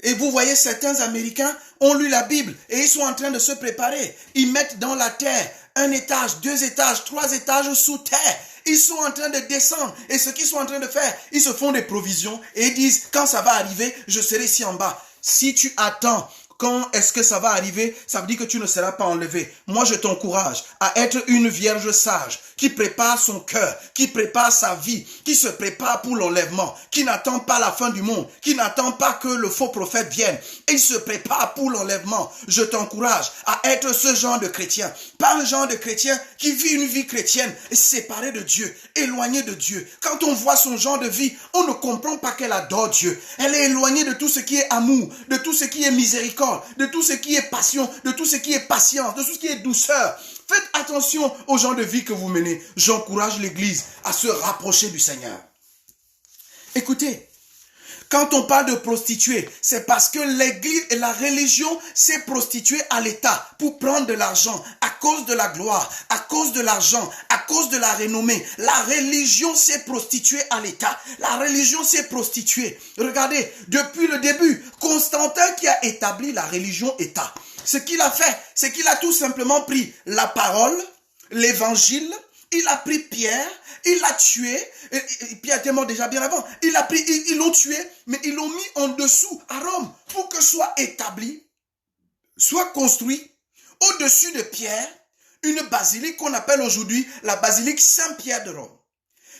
Et vous voyez, certains Américains ont lu la Bible et ils sont en train de se préparer. Ils mettent dans la terre 1 étage, 2 étages, 3 étages sous terre. Ils sont en train de descendre. Et ce qu'ils sont en train de faire, ils se font des provisions et ils disent, quand ça va arriver, je serai ici en bas. Si tu attends, quand est-ce que ça va arriver? Ça veut dire que tu ne seras pas enlevé. Moi, je t'encourage à être une vierge sage qui prépare son cœur, qui prépare sa vie, qui se prépare pour l'enlèvement, qui n'attend pas la fin du monde, qui n'attend pas que le faux prophète vienne. Et il se prépare pour l'enlèvement. Je t'encourage à être ce genre de chrétien. Pas un genre de chrétien qui vit une vie chrétienne séparé de Dieu, éloigné de Dieu. Quand on voit son genre de vie, on ne comprend pas qu'elle adore Dieu. Elle est éloignée de tout ce qui est amour, de tout ce qui est miséricorde, de tout ce qui est passion, de tout ce qui est patience, de tout ce qui est douceur. Faites attention au genre de vie que vous menez. J'encourage l'Église à se rapprocher du Seigneur. Écoutez, quand on parle de prostituée, c'est parce que l'Église et la religion s'est prostituée à l'État pour prendre de l'argent à cause de la gloire, à cause de l'argent, à cause de la renommée. La religion s'est prostituée à l'État. La religion s'est prostituée. Regardez, depuis le début, Constantin qui a établi la religion État, ce qu'il a fait, c'est qu'il a tout simplement pris la parole, l'évangile, il a pris Pierre, il l'a tué, et Pierre était mort déjà bien avant, ils l'ont tué, mais ils l'ont mis en dessous à Rome pour que soit établi, soit construit au-dessus de Pierre, une basilique qu'on appelle aujourd'hui la basilique Saint-Pierre de Rome.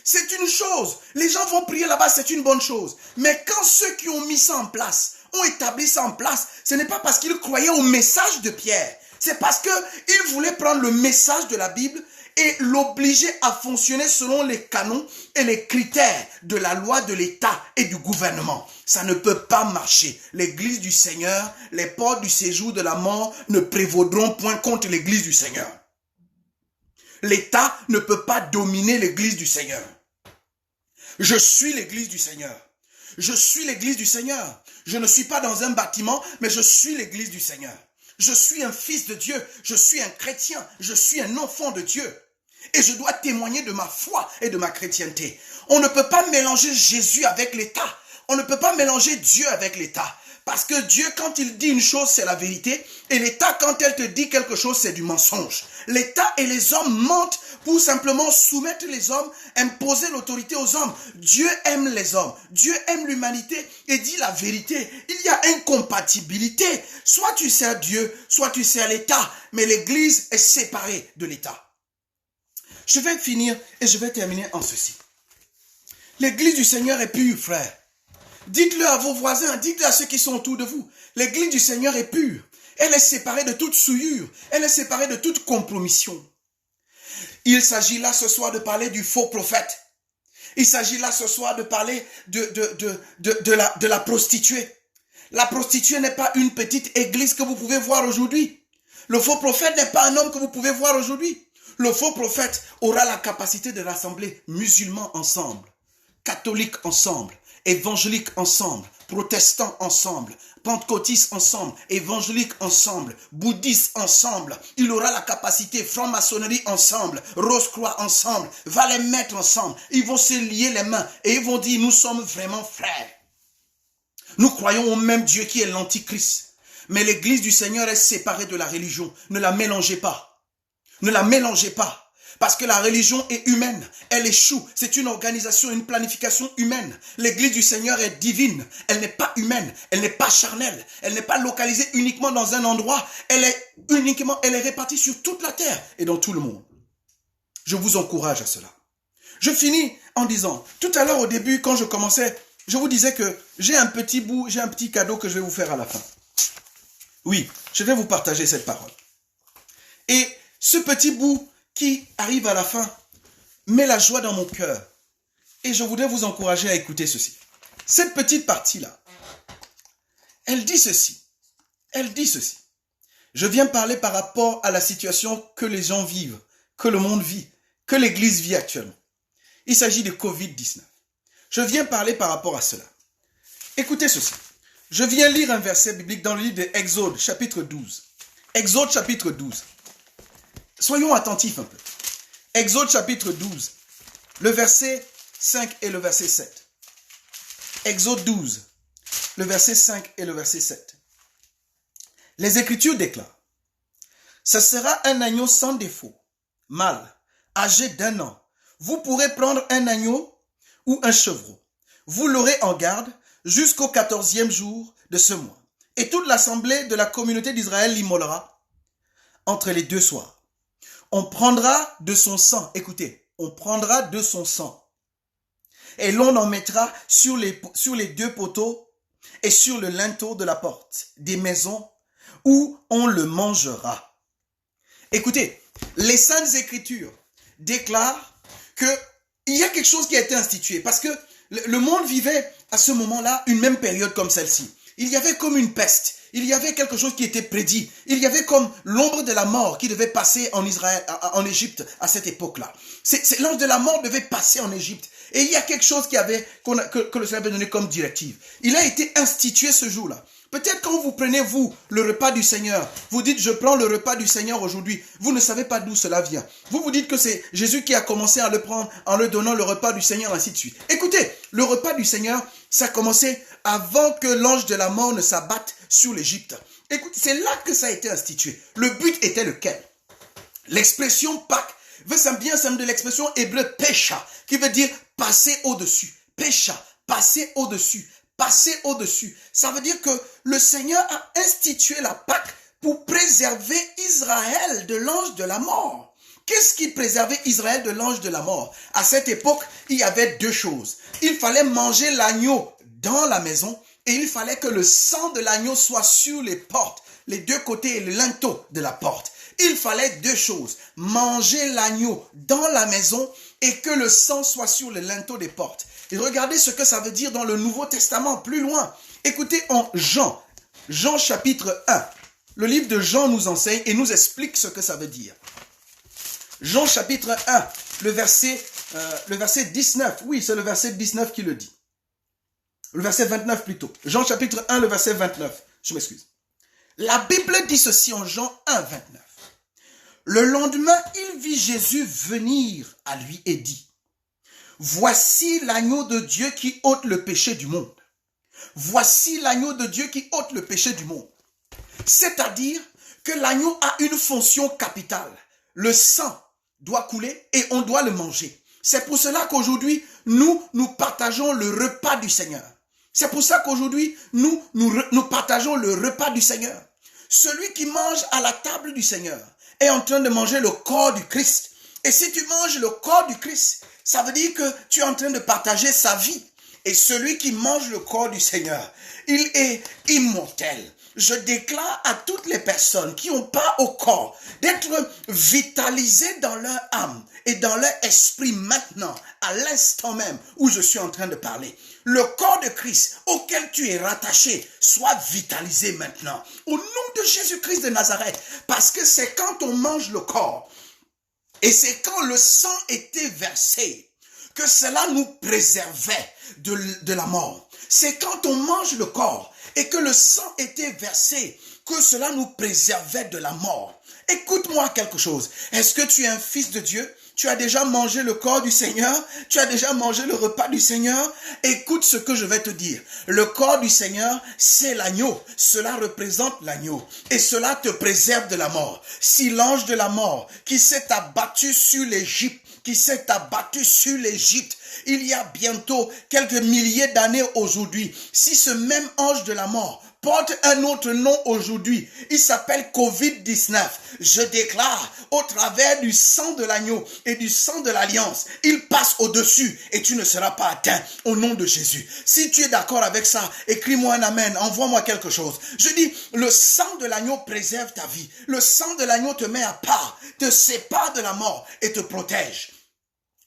C'est une chose, les gens vont prier là-bas, c'est une bonne chose, mais quand ceux qui ont mis ça en place, ont établi ça en place, ce n'est pas parce qu'ils croyaient au message de Pierre, c'est parce qu'ils voulaient prendre le message de la Bible et l'obliger à fonctionner selon les canons et les critères de la loi de l'État et du gouvernement. Ça ne peut pas marcher. L'Église du Seigneur, les portes du séjour de la mort ne prévaudront point contre l'Église du Seigneur. L'État ne peut pas dominer l'Église du Seigneur. Je suis l'Église du Seigneur. Je suis l'Église du Seigneur. Je ne suis pas dans un bâtiment, mais je suis l'Église du Seigneur. Je suis un fils de Dieu. Je suis un chrétien. Je suis un enfant de Dieu. Et je dois témoigner de ma foi et de ma chrétienté. On ne peut pas mélanger Jésus avec l'État. On ne peut pas mélanger Dieu avec l'État. Parce que Dieu, quand il dit une chose, c'est la vérité. Et l'État, quand elle te dit quelque chose, c'est du mensonge. L'État et les hommes mentent pour simplement soumettre les hommes, imposer l'autorité aux hommes. Dieu aime les hommes. Dieu aime l'humanité et dit la vérité. Il y a incompatibilité. Soit tu sers Dieu, soit tu sers l'État. Mais l'Église est séparée de l'État. Je vais finir et je vais terminer en ceci. L'Église du Seigneur est pure, frère. Dites-le à vos voisins, dites-le à ceux qui sont autour de vous. L'Église du Seigneur est pure. Elle est séparée de toute souillure. Elle est séparée de toute compromission. Il s'agit là ce soir de parler du faux prophète. Il s'agit là ce soir de parler de la prostituée. La prostituée n'est pas une petite église que vous pouvez voir aujourd'hui. Le faux prophète n'est pas un homme que vous pouvez voir aujourd'hui. Le faux prophète aura la capacité de rassembler musulmans ensemble, catholiques ensemble, évangéliques ensemble, protestants ensemble, pentecôtistes ensemble, évangéliques ensemble, bouddhistes ensemble. Il aura la capacité, franc-maçonnerie ensemble, Rose-Croix ensemble, va les mettre ensemble. Ils vont se lier les mains et ils vont dire, nous sommes vraiment frères. Nous croyons au même Dieu qui est l'Antichrist. Mais l'Église du Seigneur est séparée de la religion. Ne la mélangez pas. Ne la mélangez pas. Parce que la religion est humaine. Elle échoue. C'est une organisation, une planification humaine. L'Église du Seigneur est divine. Elle n'est pas humaine. Elle n'est pas charnelle. Elle n'est pas localisée uniquement dans un endroit. Elle est répartie sur toute la terre et dans tout le monde. Je vous encourage à cela. Je finis en disant, tout à l'heure au début, quand je commençais, je vous disais que j'ai un petit cadeau que je vais vous faire à la fin. Oui, je vais vous partager cette parole. Et ce petit bout qui arrive à la fin met la joie dans mon cœur. Et je voudrais vous encourager à écouter ceci. Cette petite partie-là, elle dit ceci. Elle dit ceci. Je viens parler par rapport à la situation que les gens vivent, que le monde vit, que l'Église vit actuellement. Il s'agit de Covid-19. Je viens parler par rapport à cela. Écoutez ceci. Je viens lire un verset biblique dans le livre de Exode, chapitre 12. Exode, chapitre 12. Soyons attentifs un peu. Exode chapitre 12, le verset 5 et le verset 7. Exode 12, le verset 5 et le verset 7. Les Écritures déclarent, « Ce sera un agneau sans défaut, mâle, âgé d'1 an. Vous pourrez prendre un agneau ou un chevreau. Vous l'aurez en garde jusqu'au 14e jour de ce mois. Et toute l'assemblée de la communauté d'Israël l'immolera entre les 2 soirs. On prendra de son sang, écoutez, on prendra de son sang. Et l'on en mettra sur les 2 poteaux et sur le linteau de la porte des maisons où on le mangera. » Écoutez, les Saintes Écritures déclarent qu'il y a quelque chose qui a été institué parce que le monde vivait à ce moment-là une même période comme celle-ci. Il y avait comme une peste. Il y avait quelque chose qui était prédit. Il y avait comme l'ombre de la mort qui devait passer en Israël, en Égypte à cette époque-là. L'ange de la mort devait passer en Égypte. Et il y a quelque chose que le Seigneur avait donné comme directive. Il a été institué ce jour-là. Peut-être quand vous prenez, vous, le repas du Seigneur, vous dites, je prends le repas du Seigneur aujourd'hui. Vous ne savez pas d'où cela vient. Vous dites que c'est Jésus qui a commencé à le prendre en le donnant le repas du Seigneur, ainsi de suite. Écoutez, le repas du Seigneur, ça a commencé avant que l'ange de la mort ne s'abatte sur l'Égypte. Écoutez, c'est là que ça a été institué. Le but était lequel? L'expression Pâques vient de l'expression hébreu pécha, qui veut dire passer au-dessus. Pécha, passer au-dessus. Passer au-dessus. Ça veut dire que le Seigneur a institué la Pâque pour préserver Israël de l'ange de la mort. Qu'est-ce qui préservait Israël de l'ange de la mort? À cette époque, il y avait 2 choses. Il fallait manger l'agneau dans la maison et il fallait que le sang de l'agneau soit sur les portes, les 2 côtés et le linteau de la porte. Il fallait 2 choses. Manger l'agneau dans la maison et que le sang soit sur le linteau des portes. Et regardez ce que ça veut dire dans le Nouveau Testament, plus loin. Écoutez en Jean chapitre 1. Le livre de Jean nous enseigne et nous explique ce que ça veut dire. Jean chapitre 1, le verset 19. Oui, c'est le verset 19 qui le dit. Le verset 29 plutôt. Jean chapitre 1, le verset 29. Je m'excuse. La Bible dit ceci en Jean 1, 29. Le lendemain, il vit Jésus venir à lui et dit, « Voici l'agneau de Dieu qui ôte le péché du monde. Voici l'agneau de Dieu qui ôte le péché du monde. » C'est-à-dire que l'agneau a une fonction capitale. Le sang doit couler et on doit le manger. C'est pour cela qu'aujourd'hui, nous partageons le repas du Seigneur. C'est pour ça qu'aujourd'hui, nous partageons le repas du Seigneur. Celui qui mange à la table du Seigneur est en train de manger le corps du Christ. Et si tu manges le corps du Christ, ça veut dire que tu es en train de partager sa vie. Et celui qui mange le corps du Seigneur, il est immortel. Je déclare à toutes les personnes qui n'ont pas au corps d'être vitalisées dans leur âme et dans leur esprit maintenant, à l'instant même où je suis en train de parler. Le corps de Christ auquel tu es rattaché soit vitalisé maintenant. Au nom de Jésus-Christ de Nazareth. Parce que c'est quand on mange le corps et c'est quand le sang était versé que cela nous préservait de la mort. C'est quand on mange le corps et que le sang était versé que cela nous préservait de la mort. Écoute-moi quelque chose. Est-ce que tu es un fils de Dieu? Tu as déjà mangé le corps du Seigneur? Tu as déjà mangé le repas du Seigneur? Écoute ce que je vais te dire. Le corps du Seigneur, c'est l'agneau. Cela représente l'agneau. Et cela te préserve de la mort. Si l'ange de la mort qui s'est abattu sur l'Égypte, il y a bientôt quelques milliers d'années aujourd'hui, si ce même ange de la mort porte un autre nom aujourd'hui, il s'appelle Covid-19. Je déclare au travers du sang de l'agneau et du sang de l'alliance, il passe au-dessus et tu ne seras pas atteint au nom de Jésus. Si tu es d'accord avec ça, écris-moi un amen, envoie-moi quelque chose. Je dis, le sang de l'agneau préserve ta vie. Le sang de l'agneau te met à part, te sépare de la mort et te protège.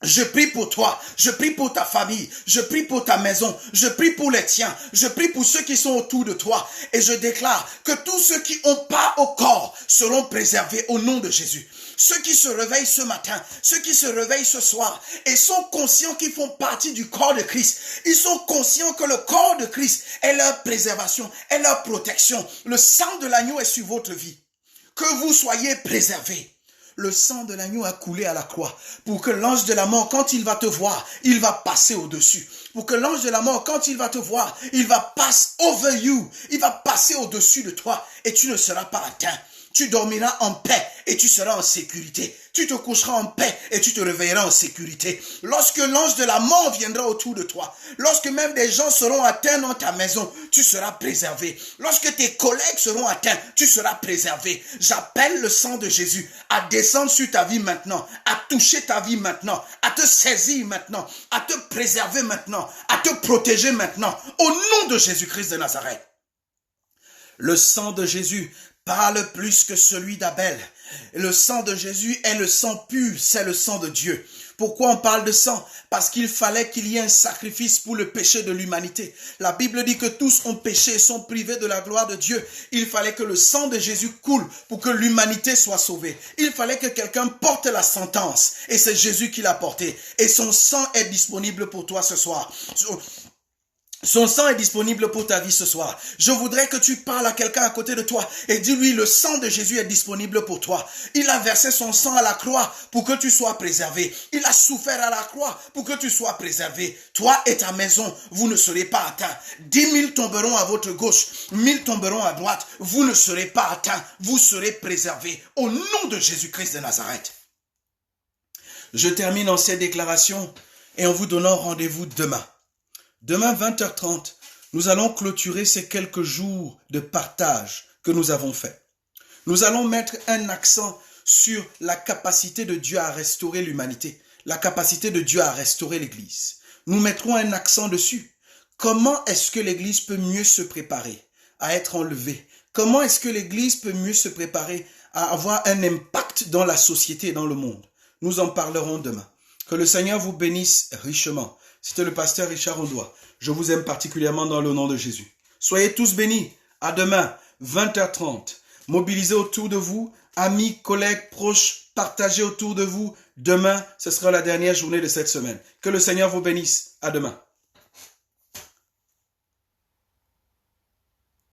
Je prie pour toi, je prie pour ta famille, je prie pour ta maison, je prie pour les tiens, je prie pour ceux qui sont autour de toi et je déclare que tous ceux qui ont pas au corps seront préservés au nom de Jésus. Ceux qui se réveillent ce matin, ceux qui se réveillent ce soir et sont conscients qu'ils font partie du corps de Christ, ils sont conscients que le corps de Christ est leur préservation, est leur protection. Le sang de l'agneau est sur votre vie. Que vous soyez préservés. le sang de l'agneau a coulé à la croix pour que l'ange de la mort, quand il va te voir, il va passer au-dessus. Pour que l'ange de la mort, quand il va te voir, il va pass over you. Il va passer au-dessus de toi et tu ne seras pas atteint. Tu dormiras en paix et tu seras en sécurité. Tu te coucheras en paix et tu te réveilleras en sécurité. Lorsque l'ange de la mort viendra autour de toi, lorsque même des gens seront atteints dans ta maison, tu seras préservé. Lorsque tes collègues seront atteints, tu seras préservé. J'appelle le sang de Jésus à descendre sur ta vie maintenant, à toucher ta vie maintenant, à te saisir maintenant, à te préserver maintenant, à te protéger maintenant, au nom de Jésus-Christ de Nazareth. Le sang de Jésus parle plus que celui d'Abel. Le sang de Jésus est le sang pur, c'est le sang de Dieu. Pourquoi on parle de sang? Parce qu'il fallait qu'il y ait un sacrifice pour le péché de l'humanité. La Bible dit que tous ont péché et sont privés de la gloire de Dieu. Il fallait que le sang de Jésus coule pour que l'humanité soit sauvée. Il fallait que quelqu'un porte la sentence et c'est Jésus qui l'a porté. Et son sang est disponible pour toi ce soir. Son sang est disponible pour ta vie ce soir. Je voudrais que tu parles à quelqu'un à côté de toi et dis-lui, le sang de Jésus est disponible pour toi. Il a versé son sang à la croix pour que tu sois préservé. Il a souffert à la croix pour que tu sois préservé. Toi et ta maison, vous ne serez pas atteints. 10 000 tomberont à votre gauche, 1000 tomberont à droite. Vous ne serez pas atteints. Vous serez préservés. Au nom de Jésus-Christ de Nazareth. Je termine en cette déclaration et en vous donnant rendez-vous demain. Demain 20h30, nous allons clôturer ces quelques jours de partage que nous avons fait. Nous allons mettre un accent sur la capacité de Dieu à restaurer l'humanité, la capacité de Dieu à restaurer l'Église. Nous mettrons un accent dessus. Comment est-ce que l'Église peut mieux se préparer à être enlevée? Comment est-ce que l'Église peut mieux se préparer à avoir un impact dans la société et dans le monde? Nous en parlerons demain. Que le Seigneur vous bénisse richement. C'était le pasteur Richard Ondoa. Je vous aime particulièrement dans le nom de Jésus. Soyez tous bénis. À demain, 20h30. Mobilisez autour de vous, amis, collègues, proches, partagez autour de vous. Demain, ce sera la dernière journée de cette semaine. Que le Seigneur vous bénisse. À demain.